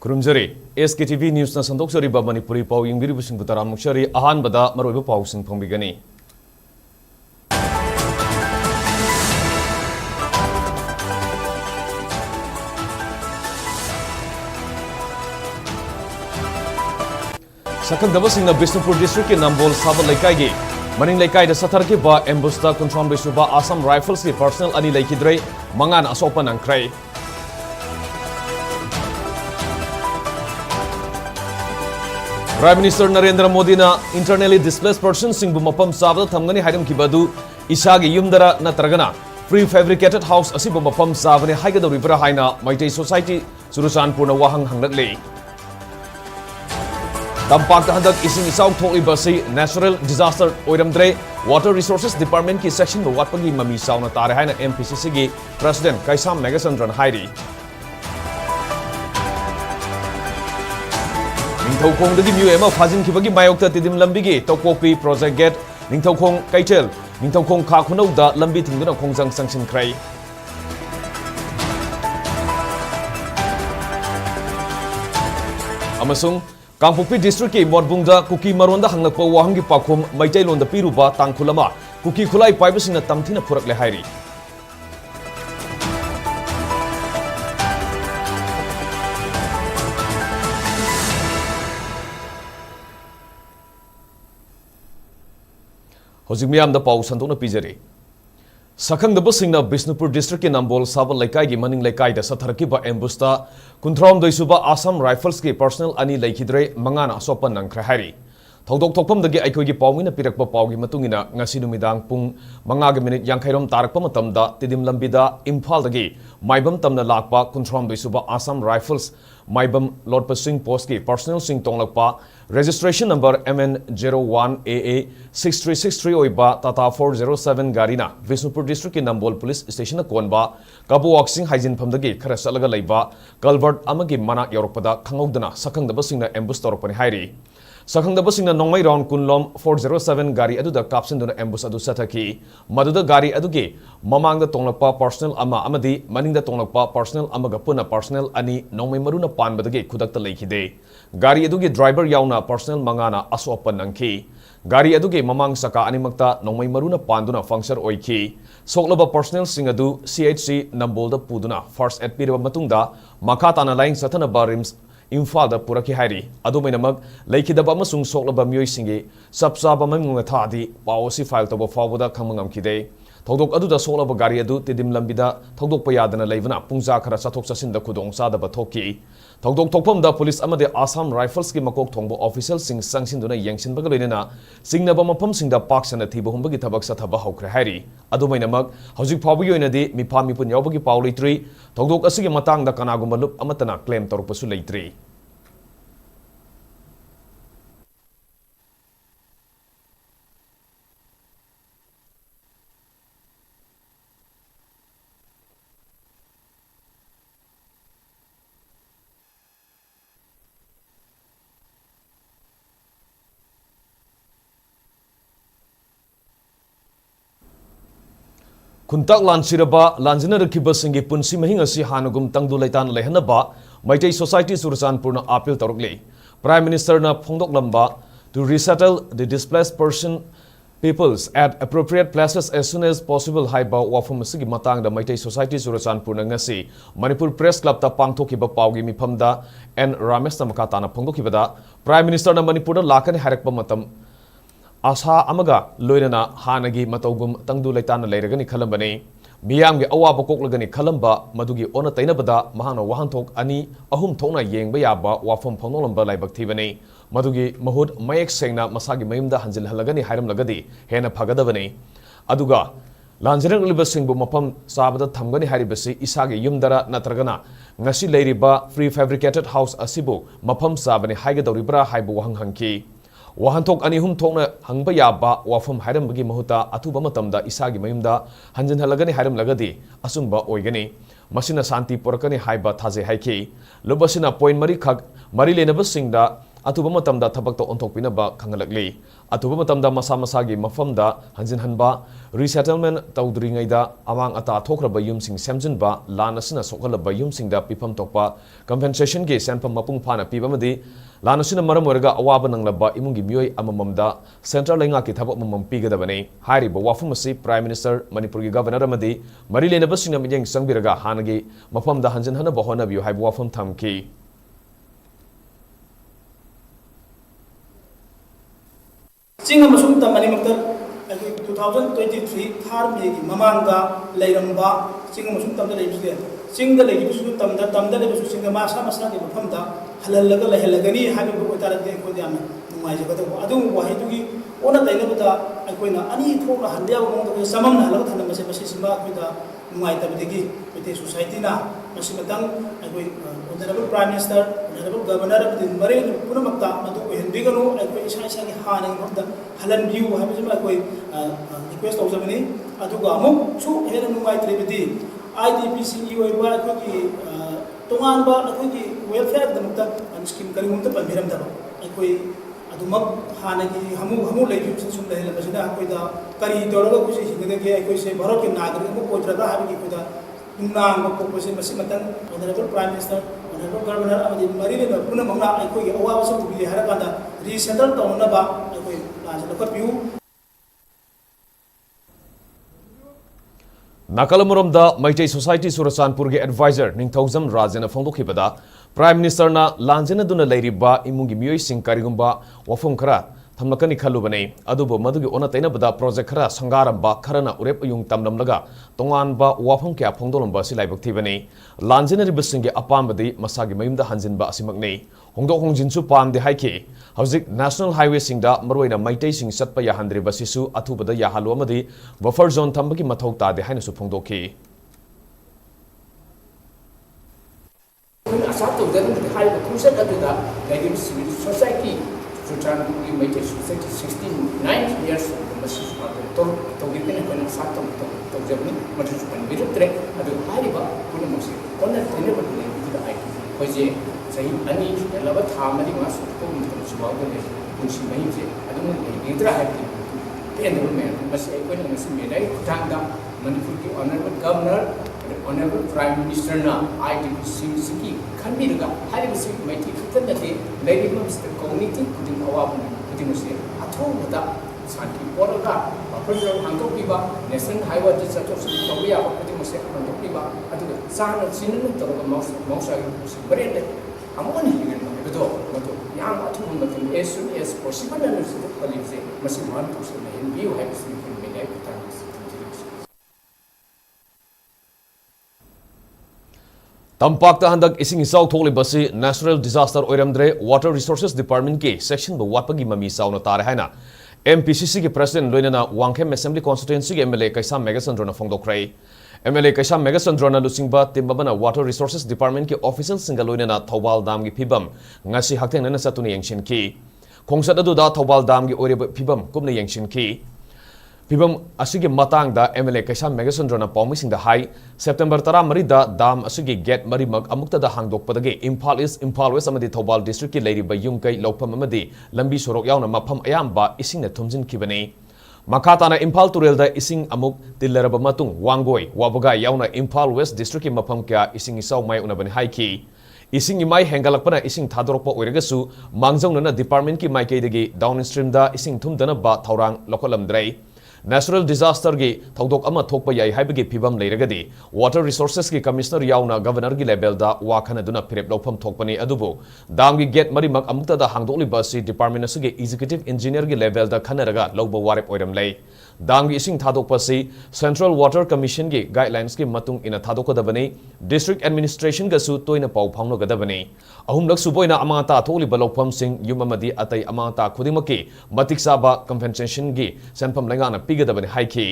ꯈꯨꯔꯨꯝꯖꯔꯤ SKTV ꯅ꯭ꯌꯨꯁꯅ ꯁꯟꯗꯣꯛꯆꯔꯤꯕ Manipuri ꯄꯥꯎ ꯌꯦꯡꯕꯤꯔꯤꯕꯁꯤꯡꯕꯨ ꯇꯔꯥꯃꯨꯛꯆꯔꯤ ꯑꯍꯥꯟꯕꯗ ꯃꯔꯨꯑꯣꯏꯕ ꯄꯥꯎꯁꯤꯡ ꯐꯣꯡꯕꯤꯒꯅꯤ꯫ ꯁꯛꯈꯪꯗꯕꯁꯤꯡꯅ ꯕꯤꯁꯅꯨꯄꯨꯔ ꯗꯤꯁꯇ꯭ꯔꯤꯛꯀꯤ ꯅꯝꯕꯣꯜ ꯁꯥꯕ ꯂꯩꯀꯥꯏꯒꯤ ꯃꯅꯤꯡ ꯂꯩꯀꯥꯏꯗ ꯁꯠꯊꯔꯛꯈꯤꯕ ꯑꯦꯝꯕꯨꯁꯇ 38 ꯁꯨꯕ ꯑꯁꯥꯝ ꯔꯥꯏꯐꯜꯁꯀꯤ ꯄꯔꯁꯅꯦꯜ ꯑꯅꯤ ꯂꯩꯈꯤꯗ꯭ꯔꯦ, 5ꯅ ꯑꯁꯣꯛꯄ ꯅꯪꯈ꯭ꯔꯦ꯫ Prime Minister Narendra Modi na internally displaced persons singbu mapam sabada thamgani hairamkiba adu isagi yumdara natragana prefabricated house asibu mapam sabani haigadoribra haina Maitai Society Surachanpurna wahang hanglakle. Tampakta handak ising isau tholiba si natural disaster oiramdre Water Resources Department ki section watpagi mami sauna tare haina MPCC gi President Kaisam Megasandran hairi. Ningthaukhong dagi myu ema phajinkhibagi mayokta tidim lambigi Tokpopi Project Gate Ningthaukhong Kaitel Ningthaukhong Kha Khunauda lambi thingduna khongjang sangsinkhrai. Amasung Kangpokpi District ki Modbungda Kuki Maronda hanglakpa wahangi pakhum Maitai londa piruba Tangkhul ama Kuki khulai paibasingna tamthina phurakle hairi. Hojik miyamda pau santokna pijari. Sakhangdabasingna Bisnupur District ki Nambol Saba Laikai gi maning laikai da satharkiba ambusta 32 suba Assam Rifles ki personnel ani laikhidre, 5na asokpa nangkhre hairi. Thodok thokpamdagi aikhoigi paumina pirakpa paugi matungina ngasi numidang pung 5:50 yankairom tarakpa matamda tidim lambida Imphal dagi maibam tamna lakpa 32 suba Assam Rifles maibam lotpa sing post ki personnel sing tonglakpa registration number MN01AA 6363 oiba Tata 407 garina Visnupur District ki Nambol Police Station na konba kabuwak sing haijin phamdagi khara salaga leiba culvert amagi manak yorokpada khangogdana sakhangdabasingna ambush torokpani hairi. Sakhangdabasingna nongmai round kunlom 407 gari aduda kapsinduna ambush adu sathaki maduda gari adugi mamangda tonglakpa personnel ama amadi maningda tonglakpa personnel amaga puna personnel ani nongmai maruna panbadagi khudakta leikhide. Gari adugi driver yauna personnel 5na asokpa nangki. Gari adugi mamang saka animakta nongmai maruna panduna functure oiki. Soklaba personnel sing adu CHC Nambolda puduna first aid piriba matungda makhatana laing sathanaba rims Imphal da puraki hairi. Adumainamag laikidaba amasung soklaba miyoi singi sapsaba mamunga thadi pawasi file toba fawada khamangam kide. Thodok aduda soklaba gari adu tidim lambida thodok payadana leivana pungja khara chathok chasinda khudong sadaba thoki. Thodok thokpamda police amade Assam Rifles ki makok thongbo official sing sangsinduna yengsinbaga loinena singnaba mafam singda paksana thiba humbagi thabak sathaba hokre hairi. Adumainamag hojik phawbi yoinadi mipha mipun yawbagi paw leitri. Thodok asigi matangda kanagumba lup amatana claim torpasu leitri. Kuntak lansiraba lanjinarakiba singi punsi mahinga si hanugum tangdu laitan lehanaba Maitai Society Surachanpurna appeal torokle. Prime Minister na phongdok lamba to resettle the displaced person peoples at appropriate places as soon as possible haiba wafum sigi matang da Maitai Society Surachanpurna ngasi Manipur Press Club ta pangthokiba pawgi mifamda N Ramesh tamakata na phongdokibada Prime Minister na Manipur da lakani harakpa matam Asa amaga loirana hanagi matogum tangdu laitana leiragani khalambani miyamgi awaba koklagani khalamba madugi ona tainabada mahana wahanthok ani ahum thokna yengba yaba wafam phonolamba laibak thibani madugi mahut mayek sengna masagi mayumda hanjil halagani hairam lagadi hena phagadabani aduga lanjirang liba singbu mapam sabada thamgani haribasi isagi yumdara natragana ngasi leiriba prefabricated house asibu mapam sabani haigadoribra haibu wahang hangki Wahantok ani hum thokna hangba yaba wafam hairam bagi mahuta athuba matamda isagi mayumda hanjin halagani hairam lagadi asumba oigani masina santi porakani haiba thaje haiki lubasina point mari khag mari lenaba singda अथुब मतमदा थबकतो ओंथोकपिनबा खंगलकली अथुब मतमदा मसा मसागी मफमदा हंजिनहनबा resettlement तौद्रिङैदा among अता थोखरबा युमसिंग सेमजिनबा लान असना सोखलबा युमसिंगदा पिफम तोकपा compensation के सेंफम मपुंग फाना पीबमदी लान असना मरम ओरगा अवाबा नंगलबा इमुंगी मियोय अमममदा central लेंगा की थबक ममम पीगदबने हारिबा वाफम असि प्राइम मिनिस्टर मणिपुर की गवर्नर अमदी मरी लेनबसिंग मियंग संगबिरगा हानगी मफमदा हंजिनहनबा होनबियो HYBE वाफम थमकी Ching अमसुम तमनी मक्तर 2023 Thar Maggi ममांगा लेरंबा Ching अमसुम तमदा लेबिसले Ching the लेगिबिसु तमदा लेबिसु चिंग मासा मासा के मफमदा हललगा लहलगनी हाबि को तारदे को याम नुमाइजगदो अदु वाहिदुगी ओना तैनबदा अखोइना अनी थोना हंदिया मोंग को समम हलग थन मसे मसे सिमा खुदा नुमाइतबदिगी बिते सोसाइटी ना मसे मतंग अखोइ honourable prime minister honourable governor अमदि मरे पुनमक्ता मदु हेंबिगनो अखोइ इसा इसा की हानिंग मक्ता हलन व्यू हाबिजिमा अखोइ रिक्वेस्ट तौजबनी अदुगा अमुक सु हेन नुमाइत्रेबदी आईडीपीसी की ओइबा अखोइ तोंगानबा अखोइ वेलफेयर दमक्ता स्कीम करिंगुमता पनबिरमदबा अखोइ अदुमक हानगी हमु लेबिम सुम लेहलबसिना अखोइदा करी दौरगा कुछ हिंगदगे अखोइ से भारत के नागरिक अमु कोइद्रदा हाबिगी कोइदा नुनांग पोपसे मसी मतन honourable prime minister honourable governor अमदि मरीने पुनः मंगला अखोइ अवाबसम तुबि हरकांदा रीसेटल तौनबा अखोइ लाज लखपिउ नाकलमरमदा मैतै सोसाइटी सुरचानपुर के एडवाइजर निंगथौजम राजन फोंदोखिबदा प्राइम मिनिस्टर ना लांजनदुना लेरिबा इमुंगी मियोय सिंग करिगुंबा वफम खरा थमलकनी खलुबने अदुबो मदुगी ओना तैनबदा प्रोजेक्ट खरा संगारंबा खरना उरेप अयुंग तमलमलगा तोंगानबा वाफम क्या फोंदोलंबा सिलाइबक थिबने लांजनरिबसिंगे अपामबदी मसागी मयुमदा हंजिनबा असिमकने होंदोक होंजिनसु पामदे हाइके हौजिक नेशनल हाईवे सिंगदा मरोइना मैतै सिंग चटपा याहंद्रिबसिसु अथुबदा याहालु अमदी बफर जोन थंबगी मथौ तादे हाइनसु फोंदोखि society Sutrapuri Maitei Society 69 years of the Masjid to give in a Satam to Germany, but it's been very trek at the Hariba, Punamosi, on that never to the eye. Jose, say, Ani, a lover harmony was to come to Subaga, which she may say, I don't know, either I have the end of the man, but say, when I was made, Tanga, Manipur, Honorable Governor, Honorable Prime Minister, I did seem Siki, Kandiga, Hariba, my ticket that day, Lady Master Community, putting our putting us here. At home with that, Santi Porta, President Antopiba, National Highway District, Korea, putting us here, Antopiba, at the San of Cinnamon, the Mosa, Brenda. I'm only here in the door, but young at home, but as soon as possible, and the must be 1% and you have seen him in every time. तंपाक्ता हंदक इसिंग इसाउ थोलिबसी national disaster ओइरमद्रे water resources department के section ब वाटपगी ममी साउना तारे हैना एमपीसीसी के प्रेसिडेंट लोइना वांगखेम असेंबली कॉन्स्टिट्यूएंसी के एमएलए कैसा मेगाचंद्रना फोंदोखरै एमएलए कैसा मेगाचंद्रना लुसिंगबा तिमबना वाटर रिसोर्सेस डिपार्टमेंट के ऑफिशियल सिंगल लोइना थौबाल दाम की फिबम ngasi haktenna satuna yengsinki खोंसद अदुदा Thoubal dam की ओइरेब फिबम कुमना यंगसिनकी फिबम असुगी मतंगदा एमएलए कैसा मेगाचंद्रना पाउमिसिंगदा हाई सेप्टेम्बर 13 दा दाम असुगी गेट मरीमक अमुक्तदा हांगदोकपदगे इम्फाल ईस्ट इम्फाल वेस्ट अमदी थौबाल डिस्ट्रिक्ट की लेरिबा युमकै लौफम अमदी लंबी सोरोक यावना मफम अयाम्बा इसिंगना थुमजिनखिबने मखाताना इम्फाल तुरेलदा इसिंग अमुक तिल्लरबा मतुंग वांगोय वाबगा यावना इम्फाल वेस्ट डिस्ट्रिक्ट की मफम क्या इसिंग इसाउ माय उनबने हाइकी इसिंग इमाय हेंगलकपना इसिंग थादोरकपा ओइरगसु मांगजौनना डिपार्टमेंट की माइकैदगी डाउनस्ट्रीम दा इसिंग थुमदना बा थौरांग लखोलमद्रै नेशनल डिजास्टर की थौदोक अमा थोकपा याई हाइबगी फिबम लेरगदी वाटर रिसोर्सेस की कमिश्नर यावना गवर्नर की लेवल दा वाखनदुना फिरेप लौफम थोकपनी अदुबो दाम की गेट मरीमक अमुक्तदा हांगदोलिबा असि डिपार्टमेंट असुगे एग्जीक्यूटिव इंजीनियर की लेवल दा खनरगा लौबा वारेप ओइरमलै दाम की इसिंग थादोकपसि सेंट्रल वाटर कमीशन की गाइडलाइंस की मतुंग इना थादोकदबनी डिस्ट्रिक्ट एडमिनिस्ट्रेशन गसु तोइना पाउ फाउनगदबनी अहुमलक सुबोइना अमाता थोलिबा लौफम सिंग युममदी अतै अमाता खुदिमकी मतिकसाबा कंपेंसेशन की सेंफम लंगाना पिगदबनी हाइकी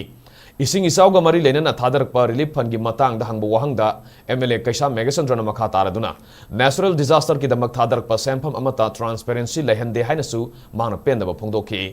इसिंग इसाउगा मरी लेनना थादरकपा रिलीफ फंड की मतंगदा हंगबो वहंगदा एमएलए कैसा मेगाचंद्रना मखा तारदुना नेशनल डिजास्टर की दमक थादरकपा सेंफम अमता ट्रांसपेरेंसी लेहंदे हाइनसु मांगना पेंदबा फोंदोखी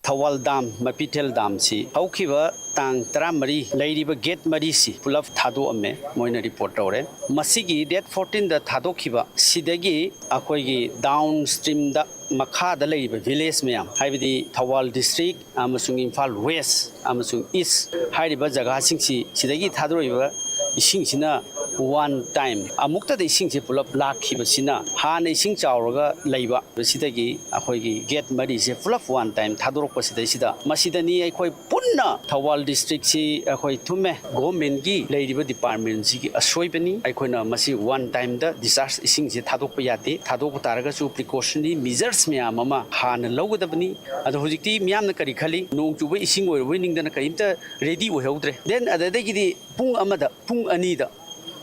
Thawal Dam, Mapitel Dam si, Haukiba, Tang Tramari, Lady Gate Marisi, Pulaf Thado Ame, Moina reporter, Masigi, Dead 14 the Thado Kiba, Sidegi, Akoigi, downstream the Makha the Lady Village Meam, Hividi Thawal District, Amasung Imphal West, Amasung East, Haidiba Jagasingsi, Sidegi Thado River, Ishingsina. One time, Amukta the Sing Pulap Laki Basina, Han a sing Chauraga, Laiba, Basitagi, Ahoigi, get Maris, a full of one time, Tadoro Pasidasida, Masidani, Akoi Punna, Tawal District, Akoi Tume, Gomengi, Lady Department, a Soibani, Akona Masi one time the disaster sing Tadopayati, Tadopataraga, precautionary measures mea mama, Han Logodabani, and the Hojiki Miam Karikali, no to be sing or winning the Karinta, ready with Hodre. Then at the day, Pung Amada, Pung Anida.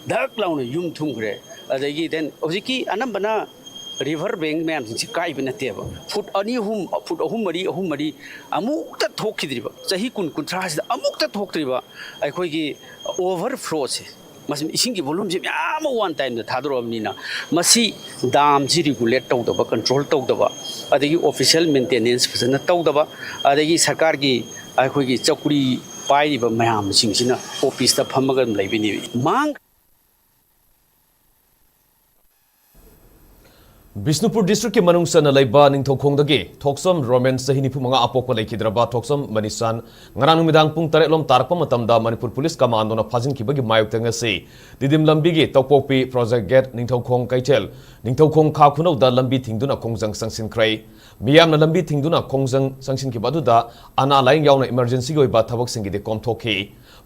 Dark clown yum tungre adagi then oziki anambana river bank ma'am si kai bina teba foot ani hum mari amukta thokidriba sahi kun kuntra sida amukta thoktriba aikoi gi overflow se mas ising gi volume je am one time the thadromnina masi dam ji regulate tawdaba control tawdaba adagi official maintenance fazana tawdaba adagi sarkar gi aikoi gi chakuri pairiba mayam singsina office ta phamaga laibini mang Bishnupur district ki manung sana laiba ningthokong dagi thoksam romance sahini pu manga apok pa laikhidraba thoksam manisan ngarang midang pung tare lom tarakpa matamda Manipur police commando na phajin ki bagi mayuk tanga se didim lambi gi tokpokpi project gate ningthokong kaitel ningthokong kha khunau da lambi thingduna kongjang sangsin krai miyam na lambi thingduna kongjang sangsin ki badu da ana laing yauna emergency goi ba thabak singi de komthokhi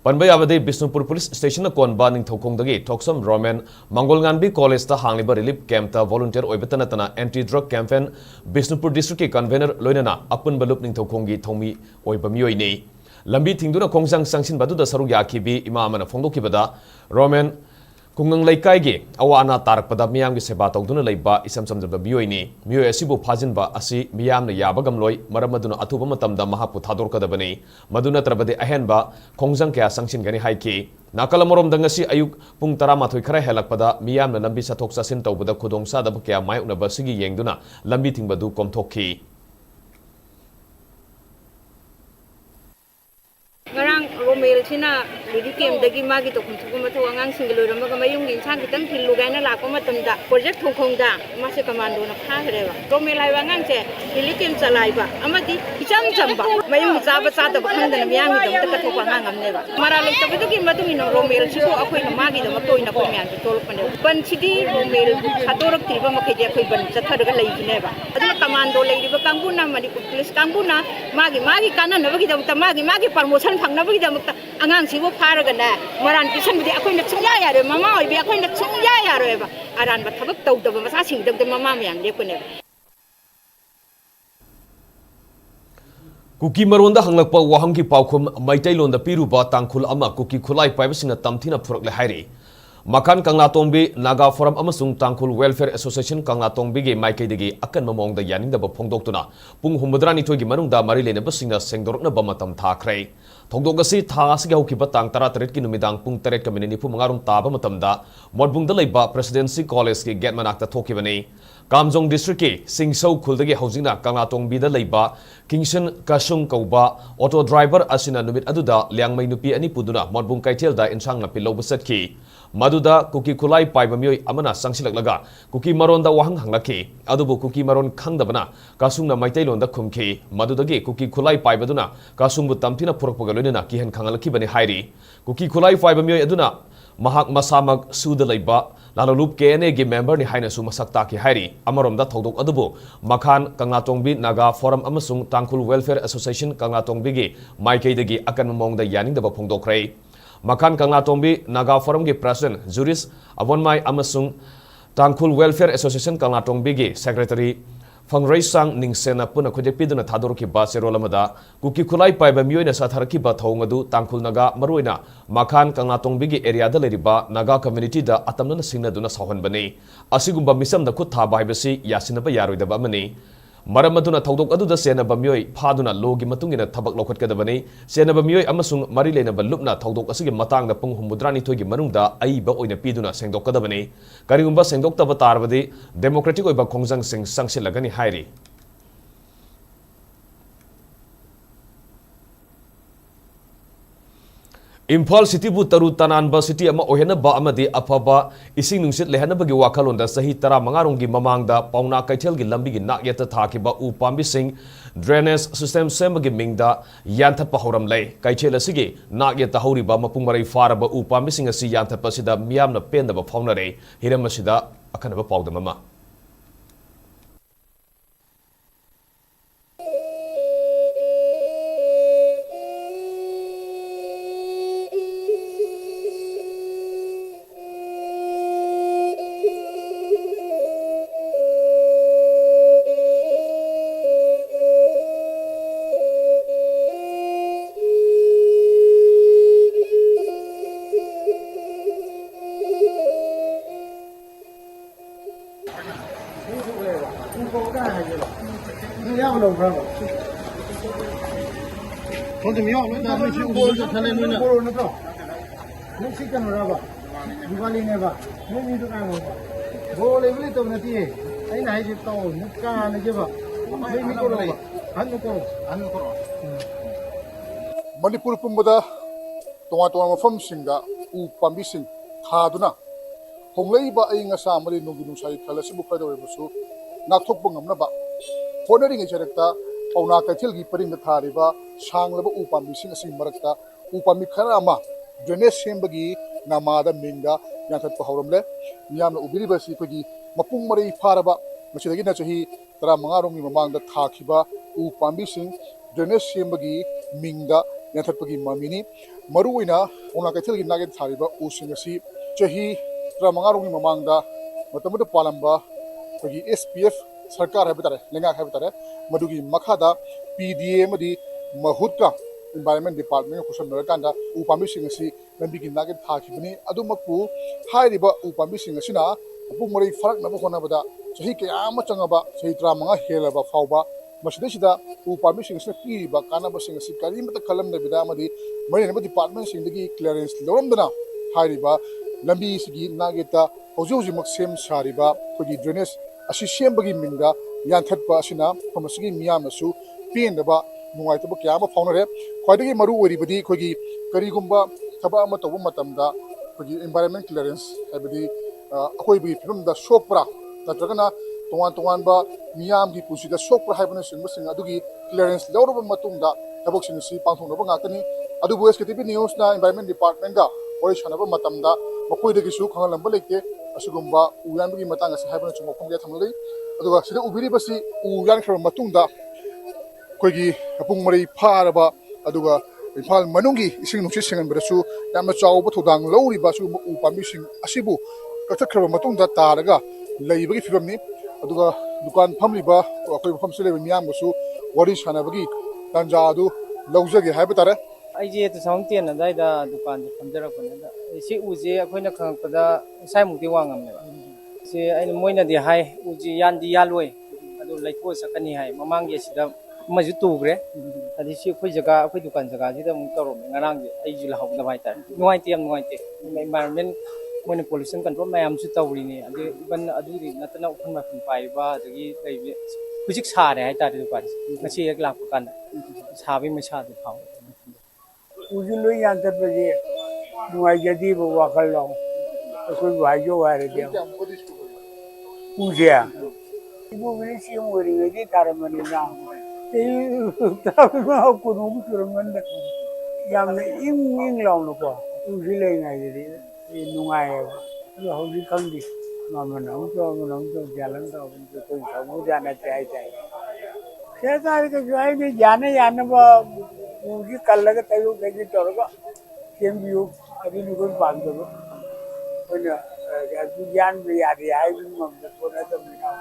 Panbay abade Bishnupur police station na konba ningthokong dagi thoksam roman mangolnganbi college ta hangliba relief camp ta volunteer oibetana tana anti drug campaign Bishnupur district ki convener loinana apun balup ningthokong gi thomi oiba miyoi nei lambi thingduna kongjang sangsin badu da saru yakhibi ima amana phongdokibada roman kungang laikai gi awana tarakpada miyam gi seba tawduna leiba isam samjaba miyoi ni miyoi asibu phajinba asi miyam na yaba gamloi maramaduna athuba matamda mahapu thadorkadabani maduna trabade ahenba kongjang kya sangsin gani haiki nakalamorom dangasi ayuk pung taramathoi khara helakpada miyam na lambi sathok sasin tawbada khudong sadaba kya mai unaba sigi yengduna lambi thingbadu komthokhi Ngarang romel sina lidi kem dagi magi to kum thukuma tho angang single ro maga mayung gi sang kitang thilu gaina la ko matam da project thongkhong da mase commando na kha gre ba romel ai wangang che lidi kem chalai ba amadi icham chamba mayung cha ba cha da ba khang da miyang gi dam ta ka thok angang am ne ba mara le ta bu gi madu ni no romel chi ko akhoi na magi da ma toi na ko myan to tol pa ne ban chidi romel khatorok ti ba ma khe je khoi ban cha thar ga lai gi ne ba aduna commando lai ri ba kangbu na mari police kangbu na magi kana na ba gi da ta magi promotion phangnabugidamakta angangsibу pharagana maran pisanbudi akoina chungya yare mama oibi akoina chungya yaroeba aranba thabak tawdaba masa singdabda mama myam lepune Kuki maronda hanglakpa wahangki paukhum maitailonda piruba Tangkhul ama kuki khulai paibasingna tamthina phurakle hairi Makan Kanglatongbi Naga Forum amasung Tangkhul Welfare Association Kanglatongbi ge maikaidegi akan mamongda yaningdaba phongdoktuna pung humbadrani thoigi manungda marilena basingna sengdorokna bamatam thakrai thongdogasi thasigi haukiba tang 13 ki numidang pung 8 kamini pu mangarum taba matamda modbungda leiba presidency college ki gate manakta thokibani Kamjong district ki Singsau khuldagi haujingna Kanglatongbi da leiba Kingshan Kasung kauba auto driver asina numit aduda liangmai nupi ani puduna modbung kaithel da insang na piloba satki Maduda kuki khulai paiba miyoi amana sangsilaklaga kuki maronda wahang hanglaki adubu kuki maron khangdabana kasungna maitailonda khumki madudagi kuki khulai paibaduna kasungbu tamthina phurakpaga loinena kihen khangalaki bani hairi kuki khulai paiba miyoi aduna mahak masamag suda leiba lalolup KNA gi member ni haina su masakta ki hairi amaromda thodok adubu makhan Kanglatongbi Naga Forum amasung Tangkhul Welfare Association Kanglatongbi gi maikaidagi akan mamongda yaningdaba phongdokrai Makan Kanglatongbi Naga Forum gi President Juris Avonmai amasung Tangkhul Welfare Association Kanglatongbi gi Secretary Fundraisang Ningsena puna khojepiduna thadorki ba serolamada kuki khulai paiba miyoi satharki ba thongadu Tangkhul Naga maruina Makan Kanglatongbi gi area da leriba Naga community da atamna singnaduna sahonbani asigumba misam da khut tha baibasi yasinaba yaroidaba mani Maramaduna Todok Adu Sena Bamioi, Paduna, Logi Matungina Tabak Lokat Kadabani, Sena Bamioi Amasung, Marilena Balupna, Todok Asigi Matang, the Pung Mudrani Togi Marunda, Aiba Oina Piduna, Sengdok Kadabani, Kariumba Sengdokta Batarvadi, Democratic Oba Kongzang Sing Sangsi Lagani Hairi. Imphal City bu taru tananba city ama ohenaba amadi afaba ising nungsit lehanabagi wakalonda sahi tara mangaronggi mamangda pauna kaithel gi lambi gi nakyata thakiba u pambi sing drainage system sembagi mingda yanthatpa horam lei kaithel asigi nakyata horiba mapung marai faraba u pambi sing asi yanthatpa sida miyamna pendaba faunare hiram asida akanaba pawdamama Manipur pumbada tonga mafam singa u pambi sing thaduna honglei ba ai nga sa mari nungi nusai khalasi bu khado rebusu nathok bangamna ba honering e charakta pauna kathil gi paring na thariba sanglaba u pambi sing asi marakta u pambi khara ma drainage sembagi namada minga yathat pa horamle miyamna ubiri ba si kogi mapung mari faraba masidagi na chahi tara mangarong mi mamangda thakhiba u pambi sing drainage sembagi minga yathatpagi mamini maruina ona kaithil gi nage thariba u singasi chahi tara mangarong mi mamangda matamada palamba kogi SPF sarkar habitare lenga habitare madugi makhada PDA madi mahutka environment department ko samra kanda u pambi singasi lambi gi nage thakibani adumakku hairiba u pambi singasina apung mari farak na hona bada chahi kayama changaba chahi tara manga helaba fauba masidesida u pambi singasina piriba kanaba singasi karimata kalamna bida madi mari na department singdagi clearance loramdana hairiba lambi sigi nageta hoji mak sem sariba kogi drainage asi sembagi minga yanthatpa asina phamasigi miyamasu pendaba nungaitaba kyama faunare khwaidagi maru oribadi kogi karigumba thaba ama toba matamda kogi environment clearance habidi akoibi filmda sopra natragana tongan ba miyam gi pusida sopra haibana singmasing adugi clearance lawraba matungda tabok singsi pangthonaba ngakani adu Sktv's news na environment department ga ori sanaba matamda makoidagi su khangalamba leke asugumba uyanbagi matanga si haibana chungma khomga thamlei aduga sida ubiri basi uyan khara matungda koigi apung mari pharaba aduga Imphal manungi ising nungsit singanbarasu yamna chawba thodang lawriba su u pambi sing asibu kathakhraba matungda taraga leibagi fibamni aduga dukan phamliba akoi famse leba miyambasu wari sanabagi tanja adu lawjage haiba tare aije to saungtian na daida dukan famjara panada si uje akoina khangpada sai mukti wangamne si aina moina di hai uji yandi yaloi adu laiko sakani hai mamangge sida maju tugre adi si khoi jaga khoi dukan jaga sida muk toro ngarang aiju la hawda bai tar nuai tiam nuai te environment moina pollution control mayam su tawri ni adi ban adu ri natana ukhan ma phun pai ba agi laibe hujik sare hai tar dukan ngasi ek lak kan sabi ma sa de phaw uji yantat baje nuai jadi bo wakal lo akoi bajo ware dia uja ibu beli si ngori ngadi taramani na tapi mau kuno kuranganda yang ing long lo ko uji le ngai jadi nungai lo hoji kandi mamana to jalan to to samu jana chai saya tadi ke juai ni jana ba uji kallaga tayu gaji torga kembiu adi nugun pando punya adu jan bi ari ai bin mam to na to mina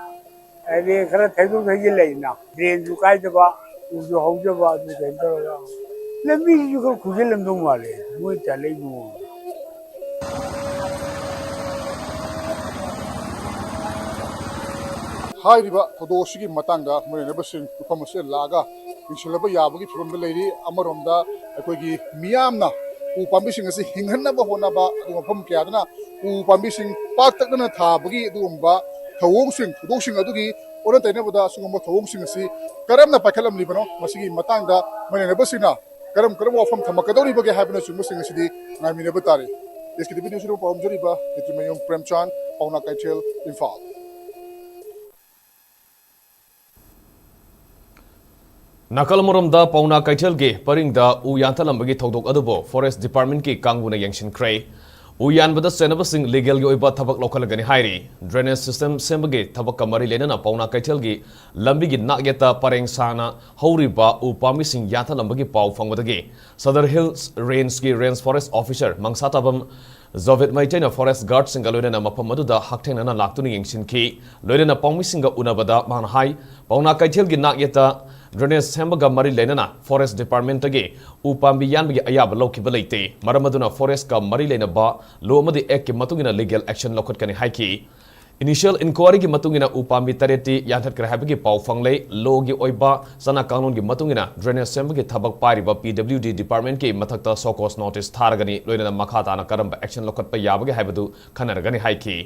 ai khara tayu gaji leina drain ju kai ba uji hauja ba du gaji torga lambi ju ko khujilam dum wale mu chale mu hairiba thodoshigi matanga murena basing ufamase laga insilaba yabagi filmda leiri amaromda akogi miyamna u pambising asi hinghanaba honaba adu mafam kyadana u pambising paktakna thabagi adumba thawongsing thodoshing adugi oran tainabada sungamba thawongsing asi karamna pakhalam libano masigi matangda murena basina karam wafam thamakadori bage habna sumu sing sidi ngamine batare Sktv's news ro pawm joriba Hitmayum Premchan Pauna Kaichel Imphal Nakalamuramda Pauna Kaichel ge paringda u yantalambagi thodok adubo Forest Department ki kanguna yangshin kray Uyan bada senabasing legal gi oiba thabak lokhalagani hairi drainage system sembagi thabak kamari lenana Pauna Kaichel gi lambi gi nagyata pareng sana horiba upami sing yatha lambagi pau fangwadagi Southern Hills Range gi Range Forest Officer Mangsatabam Zovet Maitena Forest Guard singalona mapam aduda hakthenana laktuni yengsin ki loina pawmi singa unabada manhai Pauna Kaichel gi nagyata drainage sembaga mari lenana Forest Department agi upambi yanbagi ayaba lokhiba leite maramaduna Forest ka mari lenaba lo amadi ek ki matungina legal action lokhatkani haiki initial inquiry gi matungina upambi tareti yanthat kra habagi pau fanglei lo gi oiba sana kanun gi matungina drainage sembagi thabak pariba PWD department ki mathakta sokos notice tharagani loina makhata na karamba action lokhatpa yabagi habadu khanaragani haiki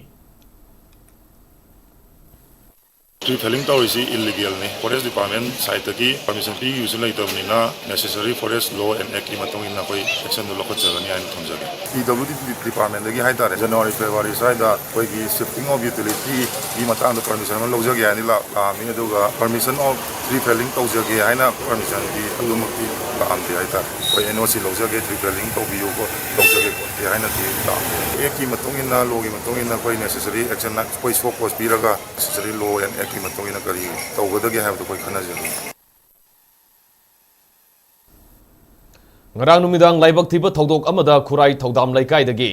Tree felling tau isi illegal ni. Forest Department side tadi permission pi usul itu menina necessary forest law and act lima tong ina koi action dulu kau jaga ni ain thom jaga. PWD Department lagi hai tar January February side dah koi ki shifting of utility lima tang tu permission man lau jaga ni la kami itu ga permission of tree felling tau jaga hai na permission di alum ki la am di hai tar koi NOC lau jaga tree felling tau biu ko lau jaga ko hai na di la. Ek lima tong ina law lima tong ina koi necessary action na koi focus pi raga necessary law and act matungina kari tawgadagi have to koi khanajaru ngarang numidang laibak thiba thodok amada khurai thodam laikai dagi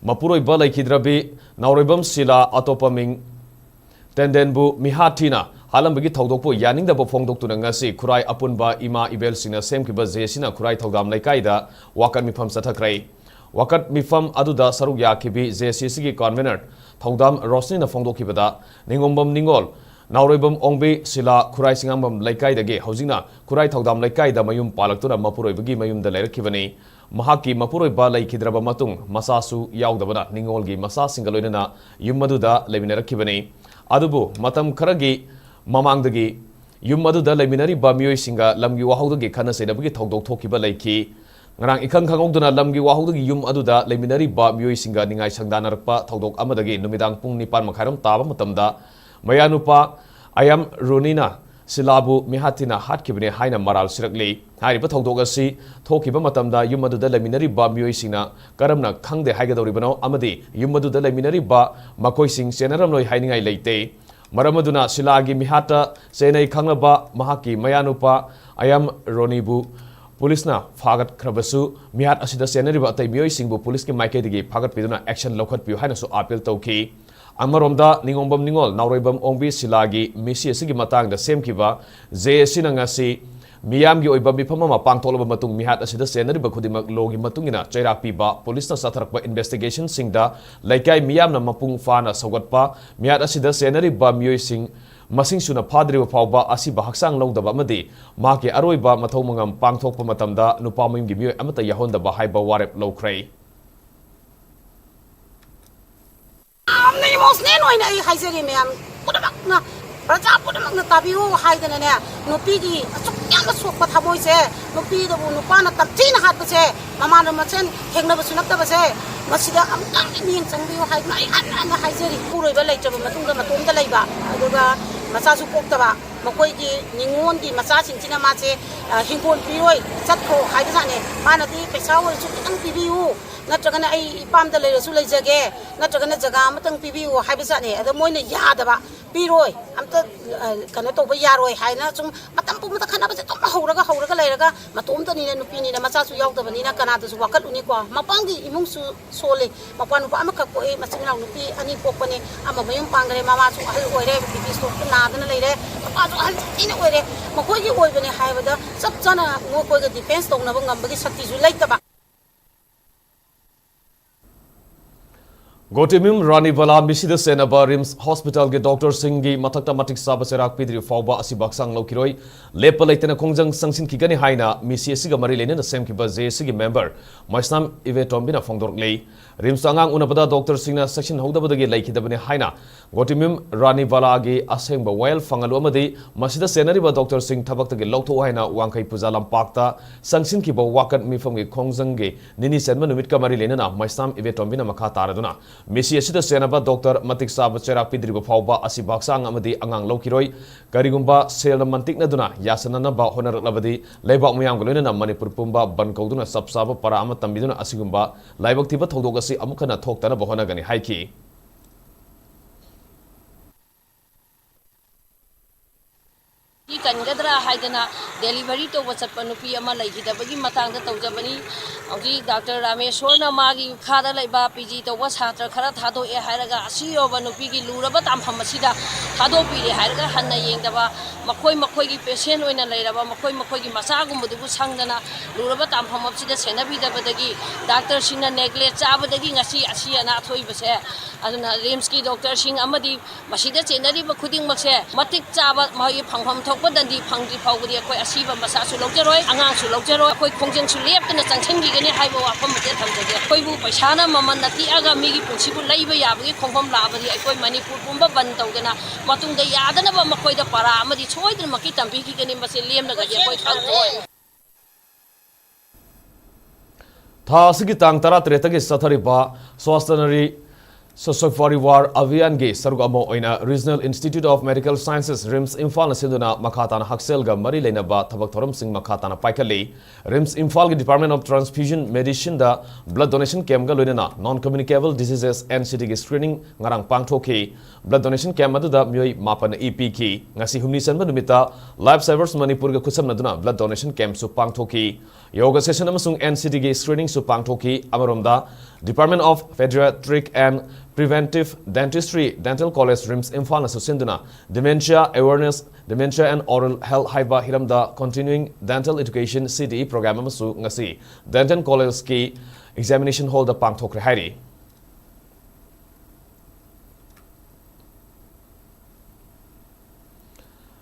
mapuroi ba laikhidrabi naurebam sila atopaming tendenbu mihathina halambagi thodokpo yaningda bo phongdok tuna ngasi khurai apunba ima ibel sina semkiba jesina khurai thodam laikai da wakan mifam sathakrai wakat mifam aduda saruk yakibi JCC gi convener Thodam Rosni na Fongdokibada Ningombam Ningol Naurebam Ongbe Sila Kurai Singambam Laikai dage Hosina Kurai Thodam Laikai da Mayum Palaktuna Mapuroi Bagi Mayum da Lerakibani Mahaki Mapuroi Ba Laikidraba Matung Masasu Yaudabana Ningol gi Masa Singaloina Yumaduda Leminarakibani Adubu Matam Karagi Mamangdagi Yumaduda Leminari Ba Miyoi Singa Lamgi Wahudagi Kana Sedabagi Thodok Tokiba Laiki ngarang ikang khangogduna lamgi wahudagi yum aduda leminari ba miyoi singa ningai sangdanarakpa thodok amadagi numidang pung nipan makhairam taba matamda mayanupa ayam runina silabu mihatina hatkibne haina maral sirakli hariba thodok asi thokiba matamda yum aduda leminari ba miyoi singna karamna khangde haigadoribano amadi yum aduda leminari ba makoi sing senaram loi hainingai leite maramaduna silagi mihata senai khanglaba mahaki mayanupa ayam ronibu Police na fagat krabasu mihat asida senari ba tai mioi singbu police ki maike digi fagat piduna action lokhat piu haina su appeal tauki amaromda ningombam ningol naurebam ongbi silagi misi asigi matang da semkiba JSC na ngasi miyam gi oiba mifama ma pangtolaba matung mihat asida senari ba khudimak logi matungina chairak piba police na satharakpa investigation singda laikai miyam na mapung fana sagatpa mihat asida senari ba mioi sing masing suna phadri phawba asiba haksang lawdaba amadi maki aroiba mathau mangam pangthokpa matamda nupamim gi mioi amata yahondaba haiba warep lawkrai amne mosne noina ai haiseri meyam pudamakna raja pudamakna tabiu haidana ne nupi gi achuk yam sokpa thamoi se nupi da bu nupana tamthina hat base mamana machen thengna bu sunakta base masida amtang ning changbiu haidna ai anna haiseri puroi ba leichaba matungda matomda leiba aduga masasu poktaba makoi gi ningon gi masa singchina ma che hingkon piroi chatko haidane manati paisa hoi chu kitang pibiu natragana ai ipamda leirasu leijage natragana jaga amatang pibiu haibisane ado moina yadaba piroi amta kana toba yaroi haina chung matam pumata khana base tom horaga leiraga matomta ni nupi ni masasu yaudaba ni na kana tu wakal uni kwa mapangi imung su sole mapanu pa amaka ko e masina nupi ani pokpane ama mayum pangre mama su hal oire pipi stop na dana leire pa su hal ina oire makoi gi oibane haibada sab jana ngo koi ga defense tongna ba ngambagi sakti ju leitaba Gotimim Rani Bala Misida Senaba Rims Hospital ke Dr. Singhi Matakta Matik Saba Serak Pidri Fauba Asibaksang Lokiroi Lepa Laitena Kongjang Sangsin Kigani Haina Misi Siga Marilene Sem Kiba Sigi member Maisnam Ive Tombina Fongdor Lei Rims Sangang Unabada Dr. Singna Section Hodabagi Lake Dabane Haina Gotimim Rani Bala Ge Asengba Well Fangalumadi Masida Senariba Dr. Singh Tabak Lokto Haina Wankai Puzalam Pakta Sangsin Kiba Wakat Mifam Kongzange Nini Senman Mitka Marilena Maisnam Ive Tombina Makataraduna Misi asida senaba Dr. Matik Saba Cherak Pidriba Fauba Asibaksang Amadi Angang Lokiroi Karigumba Sel Mantik Naduna Yasanana Ba Honor Labadi Lebak Muyam Golina Manipur Pumba Bankoduna Subsaba Para Amatambiduna Asigumba Laibak Tiba Todogasi Amukana Toktana Bahona Gani Haiki Kangadra Haidana delivery to what's up Panupi Malaki Tabagi Matanga Togabani Ogi Dr. Rameshwarna Magi Kada Laiba PG to was Hatra Karatado E Haraga Asio Vanupigi Lurabat Amhamasida Hado Piri Haraga Hana Yendaba Makoi patient when a later Makoi Masagum Budu Sangana Lurabat Amhamapsida Senabi Dabadagi Dr. Shina Neglect Abadagi Asi and Atoi Base Aduna Rimski Dr. Singh Amadi Mashida Senari Bakuding Mase Matik Chaba Mahi Pangham Tokba than the Pangdi Pawdi Asiba Masasu Lokeroi, Angansu Lokero, Konjan to left and a Sankingi Haibo Apamatet, Koibu Pashana, Mamandati Aga Migi Pusibu Laiba Yabi, Kongham Labadi, Koi Manipur Pumba Bantogana, Matung the Yadana Makoi the Parama, the Toy, the Makitan Piki and Basilium Nagakoi. Thasigi Tang Tara Tretagi Satariba, Swastanari. Sosofari War Avian Ge Sarugamo Oina Regional Institute of Medical Sciences RIMS Imphal Sinduna Makatana Hakselga Mari Lenaba Tabaktoram Singh Makatana Paikali RIMS Imphal Department of Transfusion Medicine da Blood Donation Camp Galuna Non-Communicable Diseases NCT Screening Ngarang Pangtoki Blood Donation Camp Madu Mui Mapan EPK Ngasi Humni Sanba Numita Lifesavers Manipur Kusam Naduna Blood Donation Camp Su Pangtoki Yoga Session Amasung NCT Screening Su Pangtoki Amarumda Department of Pediatric and Preventive Dentistry Dental College RIMS Imphal Sinduna Dementia Awareness Dementia and Oral Health Haiba Hiramda Continuing Dental Education CDE Program Amasu Ngasi Dental College Ki Examination Hall the Pangthokre Hairi